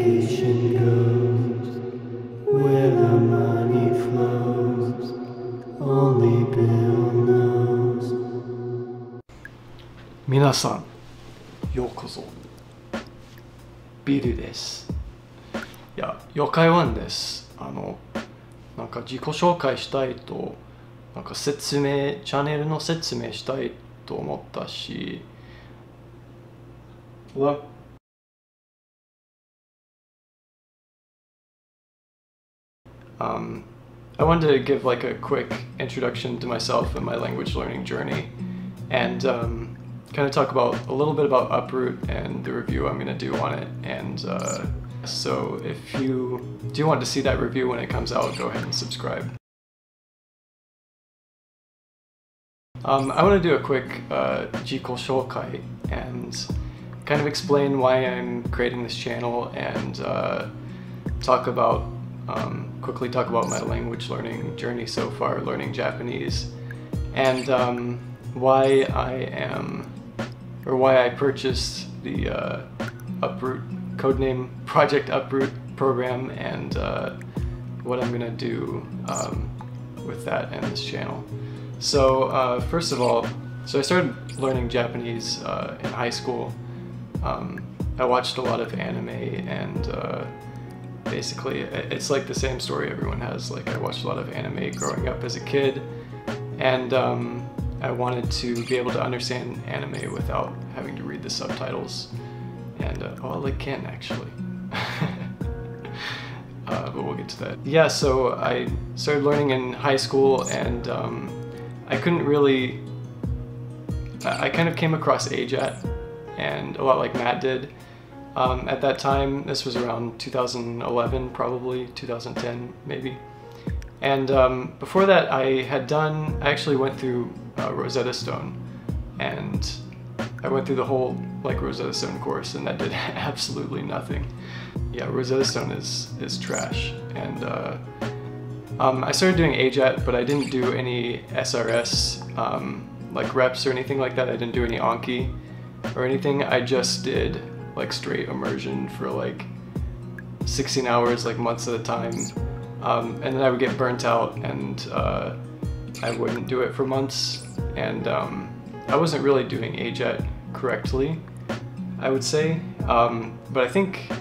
education goes, where the money flows, only Bill knows. 皆さん、ようこそ。ビルです。いや、妖怪ワンです。なんか自己紹介したいと、なんかチャンネルの説明したいと思ったし、Hello? I wanted to give like a quick introduction to myself and my language learning journey, and kind of talk about a little bit about Uproot and the review I'm going to do on it. And so if you do want to see that review when it comes out, go ahead and subscribe. I want to do a quick 自己紹介 and kind of explain why I'm creating this channel, and quickly talk about my language learning journey so far, learning Japanese, and why I purchased the Uproot, codename Project Uproot program, and what I'm gonna do with that and this channel. So first of all, I started learning Japanese in high school. I watched a lot of anime, and basically it's like the same story everyone has. Like, I watched a lot of anime growing up as a kid, and I wanted to be able to understand anime without having to read the subtitles. And well, I can actually. But we'll get to that. Yeah, so I started learning in high school, and I couldn't really, I kind of came across ajatt, and a lot like Matt did. At that time, this was around 2011, probably 2010 maybe. And before that, I actually went through Rosetta Stone, and I went through the whole like Rosetta Stone course, and that did absolutely nothing. Yeah, Rosetta Stone is trash. And I started doing ajatt, but I didn't do any SRS like reps or anything like that. I didn't do any Anki or anything. I just did like straight immersion for like 16 hours, like months at a time, and then I would get burnt out, and I wouldn't do it for months, and I wasn't really doing ajatt correctly, I would say, but I think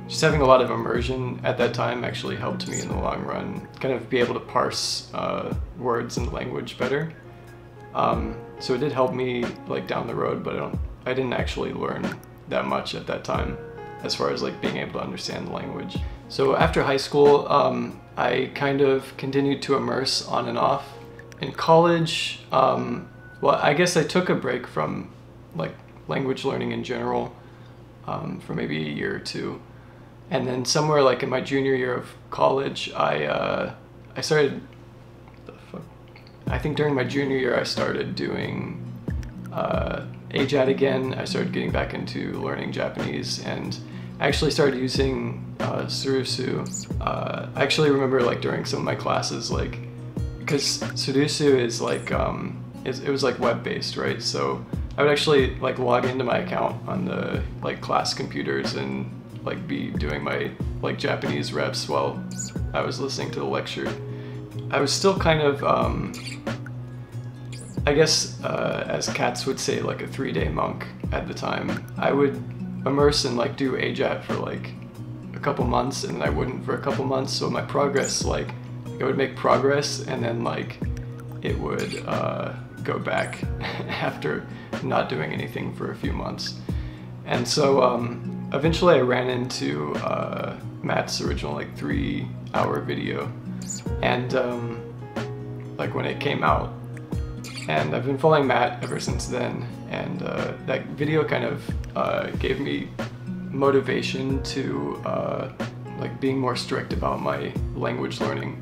just having a lot of immersion at that time actually helped me in the long run, kind of be able to parse words and language better. So it did help me like down the road, but I didn't actually learn that much at that time as far as like being able to understand the language. So after high school, I kind of continued to immerse on and off. In college, well, I guess I took a break from like language learning in general for maybe a year or two. And then somewhere like in my junior year of college, I started, I think during my junior year I started doing ajatt again. I started getting back into learning Japanese, and I actually started using Surusu. I actually remember like during some of my classes, like, because Surusu is like, it was like web-based, right? So I would actually like log into my account on the like class computers and like be doing my like Japanese reps while I was listening to the lecture. I was still kind of, I guess, as cats would say, like a 3-day monk at the time. I would immerse and like do ajatt for like a couple months, and then I wouldn't for a couple months. So my progress, like, I would make progress, and then like it would go back after not doing anything for a few months. And so eventually I ran into Matt's original like 3-hour video, and like when it came out. And I've been following Matt ever since then, and that video kind of gave me motivation to like being more strict about my language learning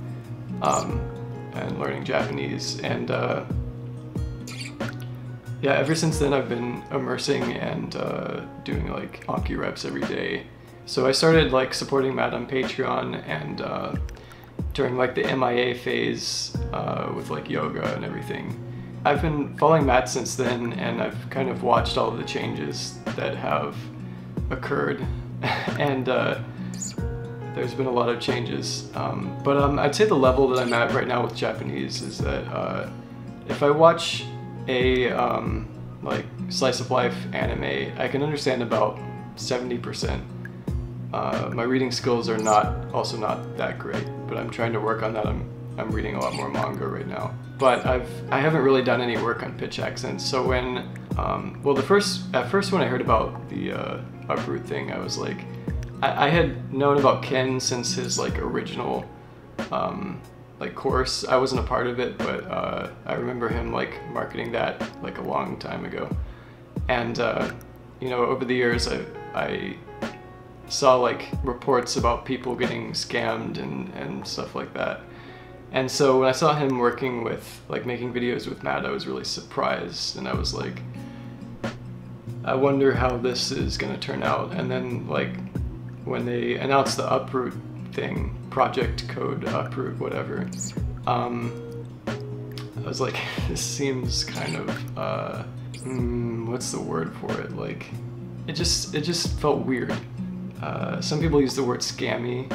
and learning Japanese. And yeah, ever since then I've been immersing and doing like Anki reps every day. So I started like supporting Matt on Patreon, and during like the MIA phase with like yoga and everything. I've been following Matt since then, and I've kind of watched all of the changes that have occurred and there's been a lot of changes. But I'd say the level that I'm at right now with Japanese is that if I watch a like slice of life anime, I can understand about 70%. My reading skills are also not that great, but I'm trying to work on that. I'm reading a lot more manga right now, but I haven't really done any work on pitch accents. So when well, at first when I heard about the Uproot thing, I was like, I had known about Ken since his like original like course. I wasn't a part of it, but I remember him like marketing that like a long time ago. And you know, over the years I saw like reports about people getting scammed and stuff like that. And so when I saw him working with like making videos with Matt, I was really surprised, and I was like, I wonder how this is gonna turn out. And then like when they announced the Uproot thing, project code Uproot, whatever, I was like, this seems kind of what's the word for it? Like, it just felt weird. Some people use the word scammy.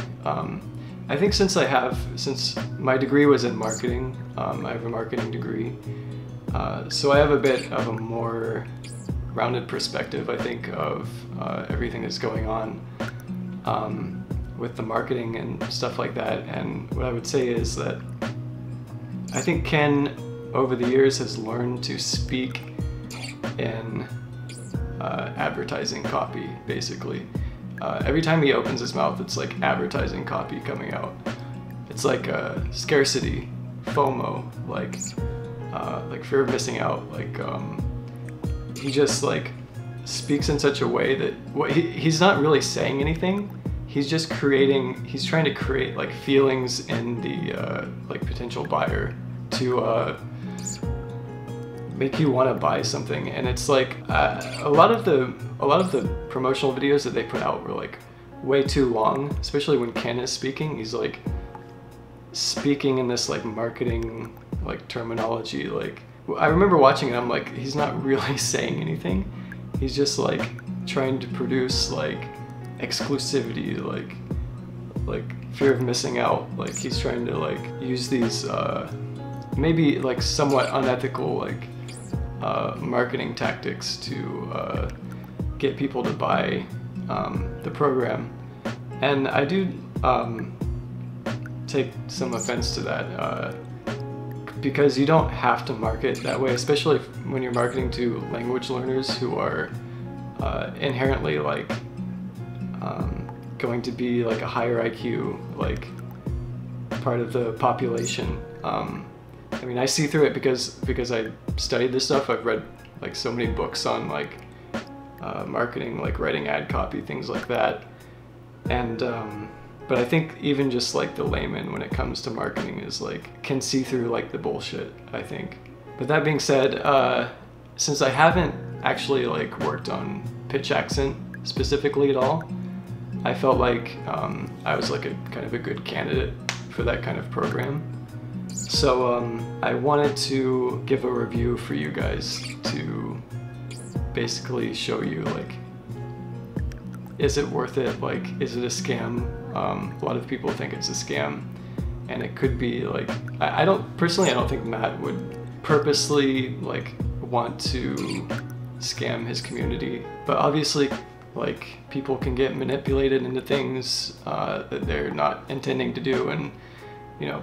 I think since my degree was in marketing, I have a marketing degree, so I have a bit of a more rounded perspective, I think, of everything that's going on with the marketing and stuff like that. And what I would say is that I think Ken, over the years, has learned to speak in advertising copy, basically. Every time he opens his mouth, it's like advertising copy coming out. It's like scarcity, FOMO, like fear of missing out. Like he just like speaks in such a way that he's not really saying anything. He's just he's trying to create like feelings in the like potential buyer to make you want to buy something. And it's like a lot of the promotional videos that they put out were like way too long, especially when Ken is speaking. He's like speaking in this like marketing like terminology. Like, I remember watching it, I'm like, he's not really saying anything. He's just like trying to produce like exclusivity, like fear of missing out. Like he's trying to like use these maybe like somewhat unethical like marketing tactics to get people to buy the program. And I do take some offense to that, because you don't have to market that way, especially when you're marketing to language learners who are inherently like going to be like a higher IQ like part of the population. I mean, I see through it because I studied this stuff. I've read like so many books on like marketing, like writing ad copy, things like that. And but I think even just like the layman when it comes to marketing is like can see through like the bullshit, I think. But that being said, since I haven't actually like worked on pitch accent specifically at all, I felt like I was like a kind of a good candidate for that kind of program. So I wanted to give a review for you guys to basically show you like, is it worth it? Like, is it a scam? A lot of people think it's a scam, and it could be like, I don't think Matt would purposely like want to scam his community, but obviously like people can get manipulated into things that they're not intending to do, and you know,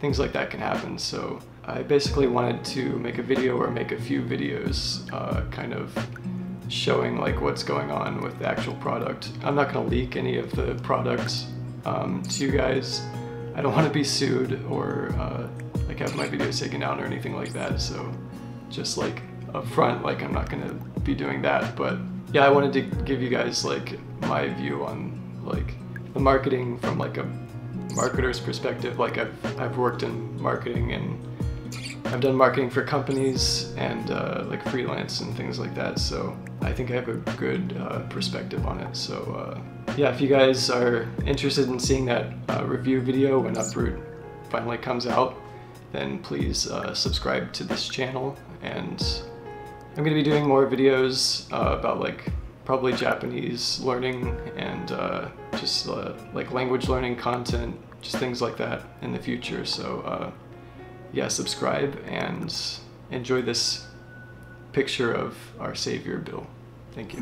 things like that can happen. So I basically wanted to make a video, or make a few videos, kind of showing like what's going on with the actual product. I'm not going to leak any of the products to you guys. I don't want to be sued or like have my videos taken down or anything like that. So just like up front, like I'm not going to be doing that. But yeah, I wanted to give you guys like my view on like the marketing from like a marketer's perspective. Like I've worked in marketing, and I've done marketing for companies and like freelance and things like that. So I think I have a good perspective on it. So yeah, if you guys are interested in seeing that review video when Uproot finally comes out, then please subscribe to this channel. And I'm going to be doing more videos about like probably Japanese learning and just like language learning content, just things like that in the future. So yeah, subscribe and enjoy this picture of our Savior Bill. Thank you.